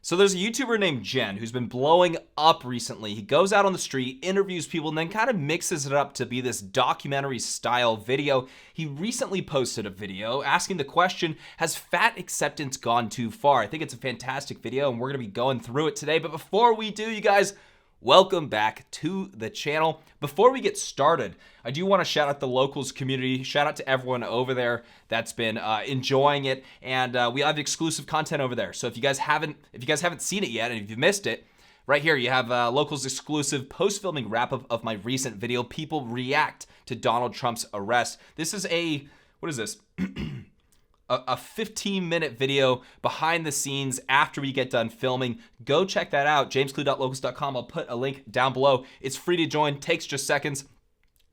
So there's a YouTuber named Jen who's been blowing up recently. He goes out on the street, interviews people, and then kind of mixes it up to be this documentary style video. He recently posted a video asking the question, has fat acceptance gone too far? I think it's a fantastic video and we're gonna be going through it today. But before we do, you guys, welcome back to the channel. Before we get started, I do want to shout out the locals community. Shout out to everyone over there that's been enjoying it, and we have exclusive content over there. So if you guys haven't seen it yet, and if you missed it, right here you have locals exclusive post-filming wrap-up of my recent video. People react to Donald Trump's arrest. This is what is this? A 15-minute video behind the scenes after we get done filming. Go check that out, jamesklug.locals.com. I'll put a link down below. It's free to join, takes just seconds.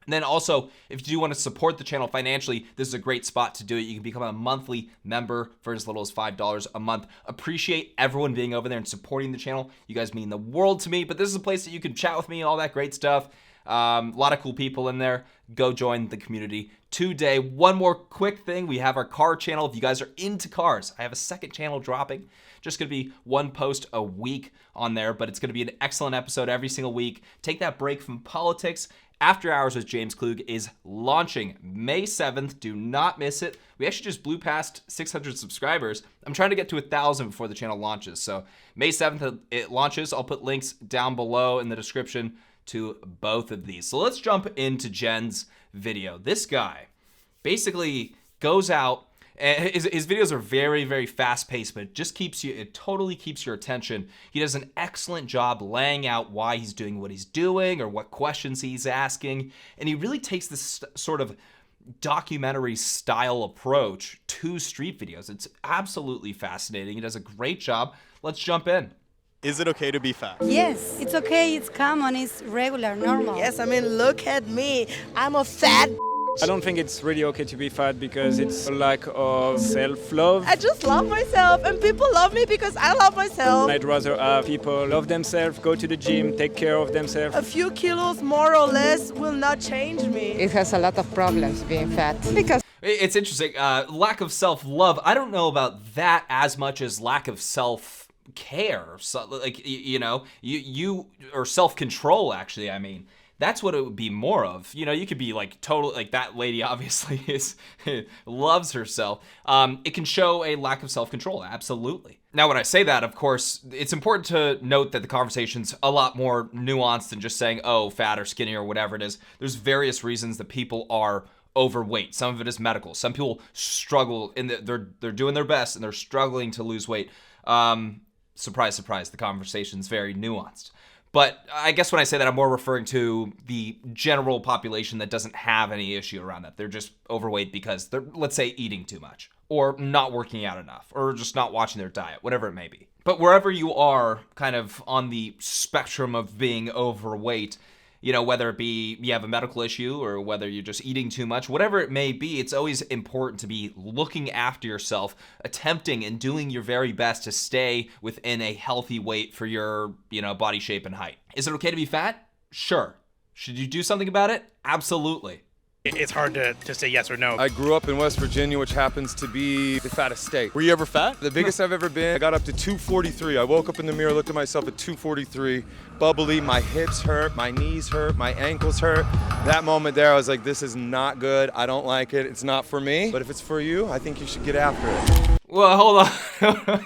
And then also, if you do want to support the channel financially, this is a great spot to do it. You can become a monthly member for as little as $5 a month. Appreciate everyone being over there and supporting the channel. You guys mean the world to me, but this is a place that you can chat with me, all that great stuff. A lot of cool people in there. Go join the community today. One more quick thing. We have our car channel. If you guys are into cars, I have a second channel dropping. Just going to be one post a week on there, but it's going to be an excellent episode every single week. Take that break from politics. After Hours with James Klug is launching May 7th. Do not miss it. We actually just blew past 600 subscribers. I'm trying to get to 1,000 before the channel launches. So May 7th it launches. I'll put links down below in the description to both of these. So let's jump into Jen's video. This guy basically goes out, and his videos are very, very fast paced, but it totally keeps your attention. He does an excellent job laying out why he's doing what he's doing or what questions he's asking. And he really takes this sort of documentary style approach to street videos. It's absolutely fascinating. He does a great job. Let's jump in. Is it okay to be fat? Yes, it's okay, it's common, it's regular, normal. Yes, I mean, look at me. I'm a fat. I don't think it's really okay to be fat because it's a lack of self-love. I just love myself and people love me because I love myself. I'd rather have people love themselves, go to the gym, take care of themselves. A few kilos more or less will not change me. It has a lot of problems being fat because it's interesting. Lack of self-love. I don't know about that as much as lack of self-care. So, like, you or self-control, actually, I mean. That's what it would be more of. You know, you could be like totally, like that lady obviously loves herself. It can show a lack of self-control, absolutely. Now, when I say that, of course, it's important to note that the conversation's a lot more nuanced than just saying, oh, fat or skinny or whatever it is. There's various reasons that people are overweight. Some of it is medical. Some people struggle, and they're doing their best and they're struggling to lose weight. Surprise, surprise, the conversation's very nuanced. But I guess when I say that, I'm more referring to the general population that doesn't have any issue around that. They're just overweight because they're, let's say, eating too much or not working out enough or just not watching their diet, whatever it may be. But wherever you are kind of on the spectrum of being overweight, you know, whether it be you have a medical issue or whether you're just eating too much, whatever it may be, it's always important to be looking after yourself, attempting and doing your very best to stay within a healthy weight for your, body shape and height. Is it okay to be fat? Sure. Should you do something about it? Absolutely. It's hard to say yes or no. I grew up in West Virginia, which happens to be the fattest state. Were you ever fat? The biggest I've ever been, I got up to 243. I woke up in the mirror, looked at myself at 243, bubbly, my hips hurt, my knees hurt, my ankles hurt. That moment there, I was like, this is not good. I don't like it. It's not for me. But if it's for you, I think you should get after it. Well, hold on.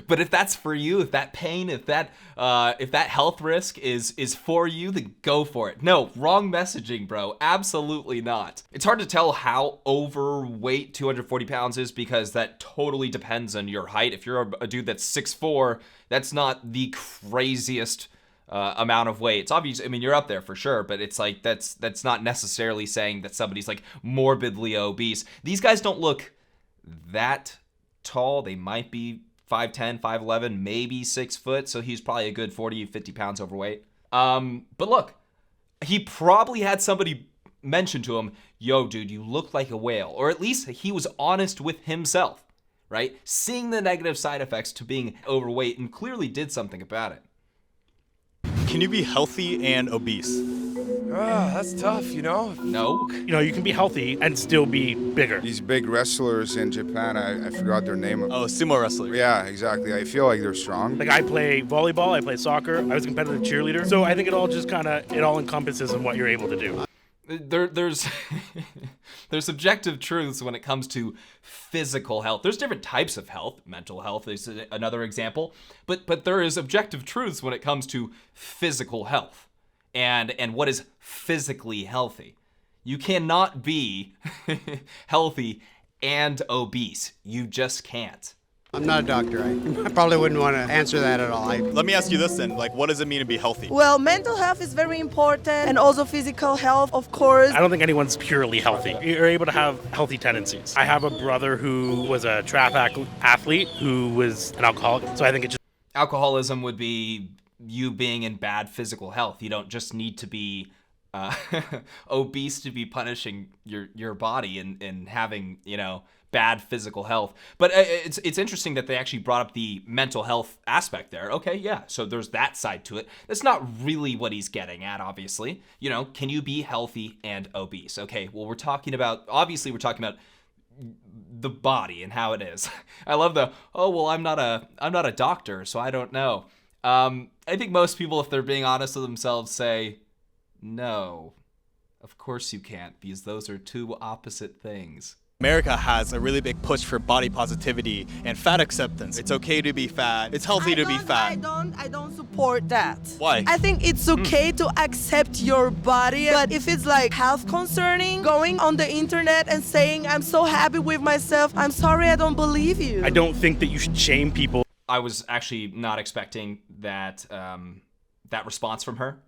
But if that's for you, if that pain, if that health risk is for you, then go for it. No, wrong messaging, bro. Absolutely not. It's hard to tell how overweight 240 pounds is because that totally depends on your height. If you're a dude that's 6'4", that's not the craziest amount of weight. It's obvious. I mean, you're up there for sure, but it's like that's not necessarily saying that somebody's like morbidly obese. These guys don't look that tall. They might be 5'10", 5'11", maybe 6 foot. So he's probably a good 40, 50 pounds overweight. But look, he probably had somebody mention to him, yo, dude, you look like a whale. Or at least he was honest with himself, right? Seeing the negative side effects to being overweight and clearly did something about it. Can you be healthy and obese? That's tough, you know? No. You know, you can be healthy and still be bigger. These big wrestlers in Japan, I forgot their name. Oh, sumo wrestler. Yeah, exactly. I feel like they're strong. Like I play volleyball, I play soccer, I was a competitive cheerleader. So I think it all just it all encompasses in what you're able to do. There's there's objective truths when it comes to physical health. There's different types of health. Mental health is another example, but there is objective truths when it comes to physical health and what is physically healthy. You cannot be healthy and obese. You just can't. I'm not a doctor. I probably wouldn't want to answer that at all. Let me ask you this then. Like, what does it mean to be healthy? Well, mental health is very important and also physical health, of course. I don't think anyone's purely healthy. You're able to have healthy tendencies. I have a brother who was a track athlete who was an alcoholic. So I think it just... Alcoholism would be you being in bad physical health. You don't just need to be obese to be punishing your body and having, you know, bad physical health. But it's interesting that they actually brought up the mental health aspect there. Okay, yeah, so there's that side to it. That's not really what he's getting at, obviously. You know, can you be healthy and obese? Okay, well, we're talking about the body and how it is. I love I'm not a doctor, so I don't know. I think most people, if they're being honest with themselves, say, no, of course you can't, because those are two opposite things. America has a really big push for body positivity and fat acceptance. It's okay to be fat. It's healthy to be fat. I don't support that. Why? I think it's okay to accept your body, but if it's like health concerning, going on the internet and saying, I'm so happy with myself, I'm sorry, I don't believe you. I don't think that you should shame people. I was actually not expecting that that response from her.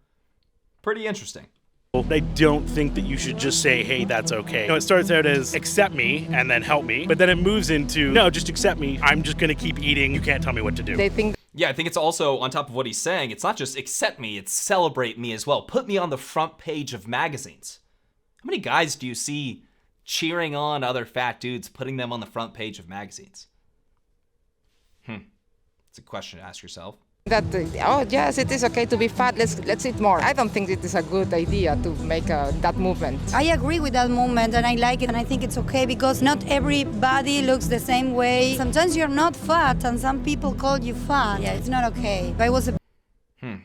Pretty interesting. I don't think that you should just say, hey, that's okay. You know, it starts out as accept me and then help me, but then it moves into, no, just accept me. I'm just going to keep eating. You can't tell me what to do. They think Yeah, I think it's also, on top of what he's saying, it's not just accept me, it's celebrate me as well. Put me on the front page of magazines. How many guys do you see cheering on other fat dudes, putting them on the front page of magazines? It's a question to ask yourself. that, oh yes, it is okay to be fat, let's eat more. I don't think it is a good idea to make that movement. I agree with that movement and I like it and I think it's okay because not everybody looks the same way. Sometimes you're not fat and some people call you fat. Yeah, it's not okay. I was a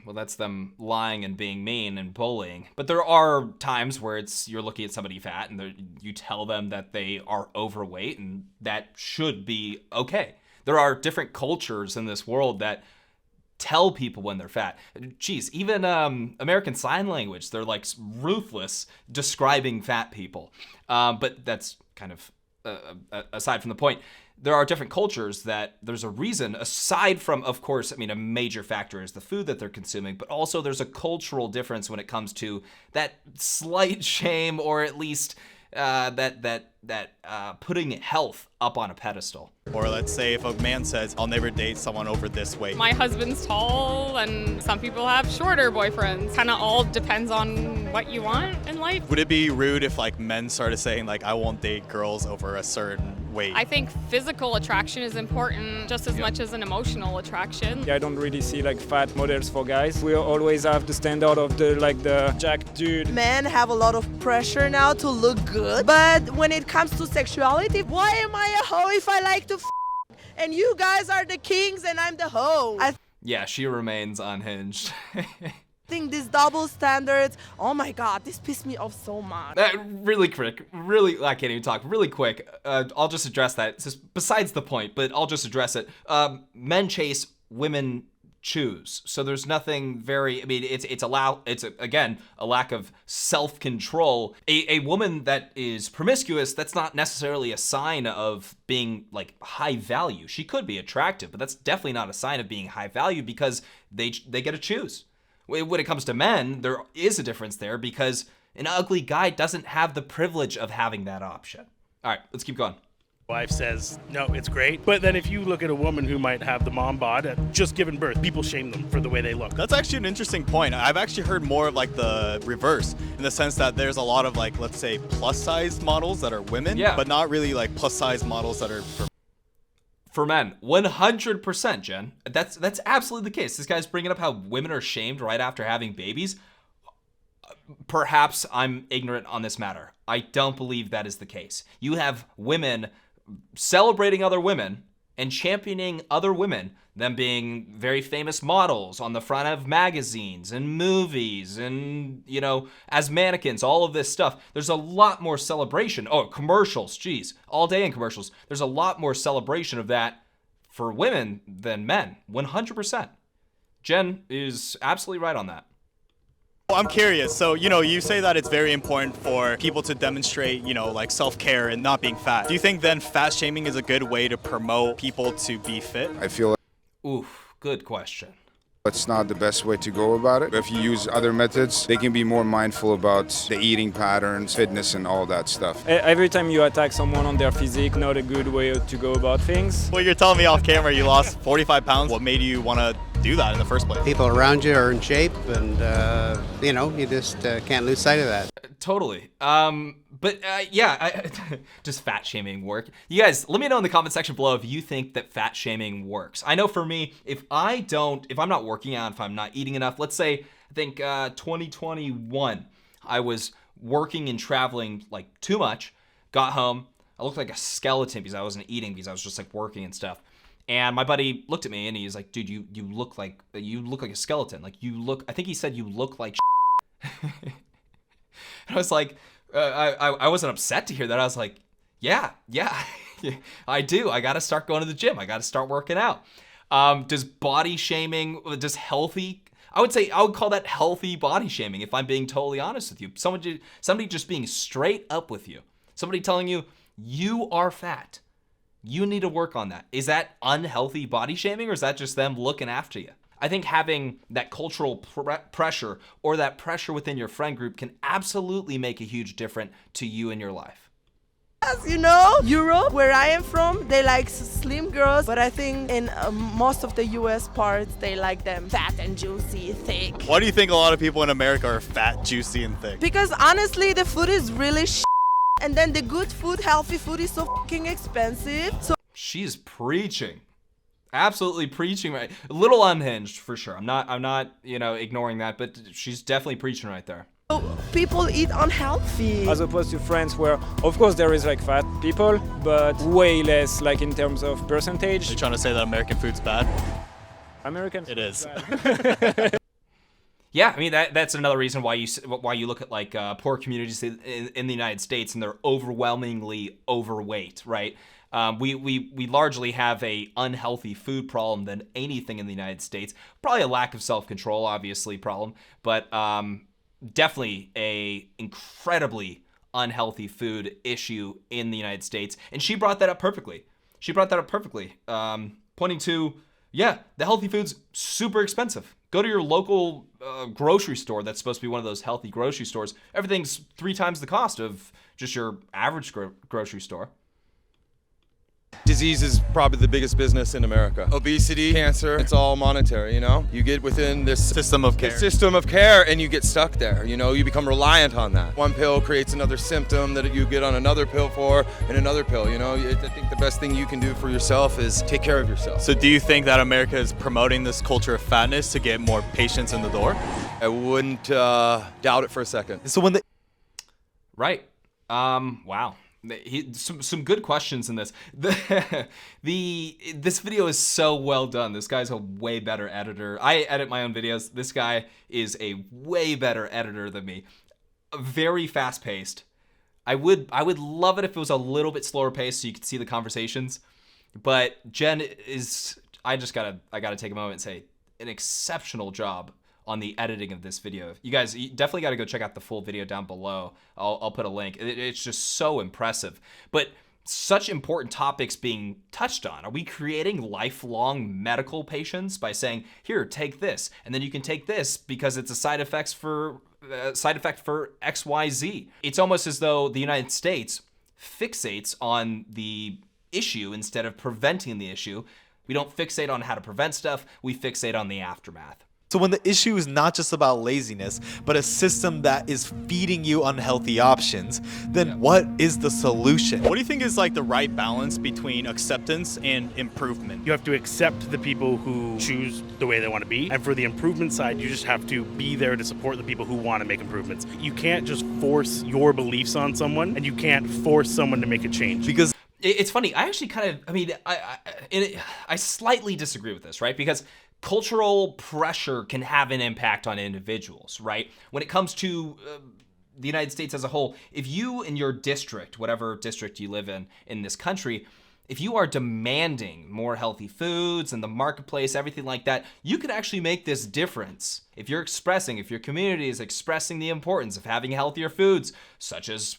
Well, that's them lying and being mean and bullying. But there are times where you're looking at somebody fat and you tell them that they are overweight and that should be okay. There are different cultures in this world that tell people when they're fat. Geez, even American Sign Language, they're like ruthless describing fat people. But that's kind of aside from the point. There are different cultures that there's a reason, aside from, of course, I mean, a major factor is the food that they're consuming, but also there's a cultural difference when it comes to that slight shame or at least putting health up on a pedestal. Or let's say if a man says, I'll never date someone over this weight. My husband's tall and some people have shorter boyfriends. Kind of all depends on what you want in life. Would it be rude if like men started saying like, I won't date girls over a certain weight? I think physical attraction is important just as much as an emotional attraction. I don't really see like fat models for guys. We always have the standard of the jacked dude. Men have a lot of pressure now to look good, but when it comes to sexuality, why am I a hoe if I like to and you guys are the kings and I'm the hoe? Yeah, she remains unhinged. Think these double standards, oh my god, this pissed me off so much. Really quick, I can't even talk. Really quick, I'll just address that. It's just besides the point, but I'll just address it. Men chase, women choose. So there's nothing very, I mean, it's again, a lack of self-control. A woman that is promiscuous, that's not necessarily a sign of being like high value. She could be attractive, but that's definitely not a sign of being high value because they get to choose. When it comes to men, there is a difference there because an ugly guy doesn't have the privilege of having that option. All right, let's keep going. Wife says, no, it's great. But then if you look at a woman who might have the mom bod at just given birth, people shame them for the way they look. That's actually an interesting point. I've actually heard more of like the reverse in the sense that there's a lot of like, let's say plus sized models that are women, but not really like plus sized models that are for men. 100%, Jen. That's absolutely the case. This guy's bringing up how women are shamed right after having babies. Perhaps I'm ignorant on this matter. I don't believe that is the case. You have women celebrating other women and championing other women, them being very famous models on the front of magazines and movies and, you know, as mannequins, all of this stuff. There's a lot more celebration. Oh, commercials, geez, all day in commercials. There's a lot more celebration of that for women than men, 100%. Jen is absolutely right on that. Well, I'm curious. So, you know, you say that it's very important for people to demonstrate, you know, like self-care and not being fat. Do you think then fat shaming is a good way to promote people to be fit? I feel like Oof, good question. it's not the best way to go about it. If you use other methods, they can be more mindful about the eating patterns, fitness, and all that stuff. Every time you attack someone on their physique, not a good way to go about things. Well, you're telling me off camera you lost 45 pounds. What made you want to do that in the first place? People around you are in shape, and you know, you just can't lose sight of that. Totally. Does fat shaming work? You guys, let me know in the comment section below if you think that fat shaming works. I know for me, if I'm not working out, if I'm not eating enough, let's say, I think 2021, I was working and traveling like too much, got home, I looked like a skeleton because I wasn't eating because I was just like working and stuff. And my buddy looked at me and he's like, dude, you look like a skeleton. Like I think he said you look like And I was like, I wasn't upset to hear that. I was like, yeah, I do. I got to start going to the gym. I got to start working out. Does body shaming, I would call that healthy body shaming if I'm being totally honest with you. Somebody just being straight up with you. Somebody telling you, you are fat. You need to work on that. Is that unhealthy body shaming or is that just them looking after you? I think having that cultural pressure or that pressure within your friend group can absolutely make a huge difference to you in your life. As you know, Europe, where I am from, they like slim girls, but I think in most of the US parts, they like them fat and juicy, thick. Why do you think a lot of people in America are fat, juicy, and thick? Because honestly, the food is really and then the good food, healthy food is so fucking expensive. So she's preaching. Absolutely preaching, right? A little unhinged for sure. I'm not, ignoring that, but she's definitely preaching right there. People eat unhealthy. As opposed to France where, of course, there is like fat people, but way less like in terms of percentage. Are you trying to say that American food's bad? American It is. Yeah, I mean that's another reason why you look at like poor communities in the United States and they're overwhelmingly overweight, right? We largely have a unhealthy food problem than anything in the United States. Probably a lack of self-control, obviously, problem, but definitely a incredibly unhealthy food issue in the United States. And she brought that up perfectly. Pointing to, yeah, the healthy food's super expensive. Go to your local grocery store that's supposed to be one of those healthy grocery stores. Everything's 3 times the cost of just your average grocery store. Disease is probably the biggest business in America. Obesity, cancer, it's all monetary, you know? You get within this system of care and you get stuck there, you know? You become reliant on that. One pill creates another symptom that you get on another pill for and another pill, you know? I think the best thing you can do for yourself is take care of yourself. So do you think that America is promoting this culture of fatness to get more patients in the door? I wouldn't doubt it for a second. So when they... Right. Wow. Some good questions in this. This video is so well done. This guy's a way better editor. I edit my own videos. This guy is a way better editor than me. Very fast paced. I would love it if it was a little bit slower paced so you could see the conversations. But Jen is, I gotta take a moment and say an exceptional job on the editing of this video. You guys definitely got to go check out the full video down below. I'll put a link. It's just so impressive. But such important topics being touched on. Are we creating lifelong medical patients by saying, here, take this, and then you can take this because it's a side effect for XYZ? It's almost as though the United States fixates on the issue instead of preventing the issue. We don't fixate on how to prevent stuff. We fixate on the aftermath. So when the issue is not just about laziness, but a system that is feeding you unhealthy options, then what is the solution? What do you think is like the right balance between acceptance and improvement? You have to accept the people who choose the way they want to be. And for the improvement side, you just have to be there to support the people who want to make improvements. You can't just force your beliefs on someone, and you can't force someone to make a change. Because it's funny. I actually kind of, I mean, I slightly disagree with this, right? Because cultural pressure can have an impact on individuals, right? When it comes to the United States as a whole, if you in your district, whatever district you live in this country, if you are demanding more healthy foods in the marketplace, everything like that, you could actually make this difference. If your community is expressing the importance of having healthier foods, such as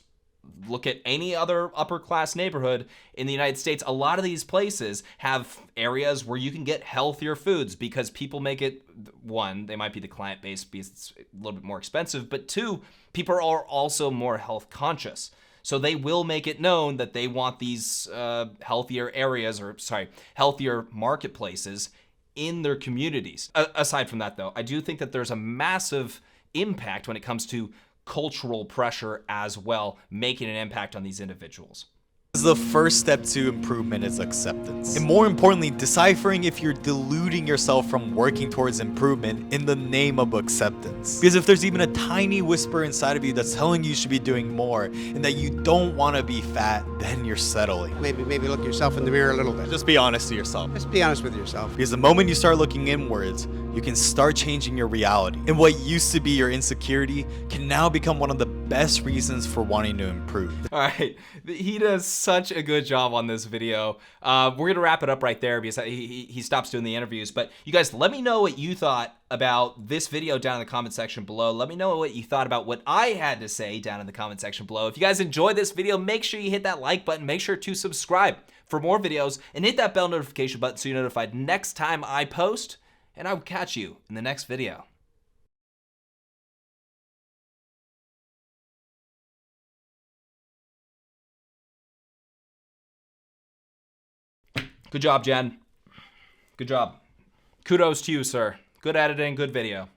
look at any other upper class neighborhood in the United States, a lot of these places have areas where you can get healthier foods because people make it, one, they might be the client base because it's a little bit more expensive, but two, people are also more health conscious. So they will make it known that they want these healthier marketplaces in their communities. Aside from that though, I do think that there's a massive impact when it comes to cultural pressure as well, making an impact on these individuals. The first step to improvement is acceptance. And more importantly, deciphering if you're deluding yourself from working towards improvement in the name of acceptance. Because if there's even a tiny whisper inside of you that's telling you should be doing more and that you don't want to be fat, then you're settling. Maybe look yourself in the mirror a little bit. Just be honest to yourself. Just be honest with yourself. Because the moment you start looking inwards, you can start changing your reality. And what used to be your insecurity can now become one of the best reasons for wanting to improve. All right, he does such a good job on this video. We're gonna wrap it up right there because he stops doing the interviews. But you guys, let me know what you thought about this video down in the comment section below. Let me know what you thought about what I had to say down in the comment section below. If you guys enjoyed this video, make sure you hit that like button. Make sure to subscribe for more videos and hit that bell notification button so you're notified next time I post. And I will catch you in the next video. Good job, Jen. Good job. Kudos to you, sir. Good editing, good video.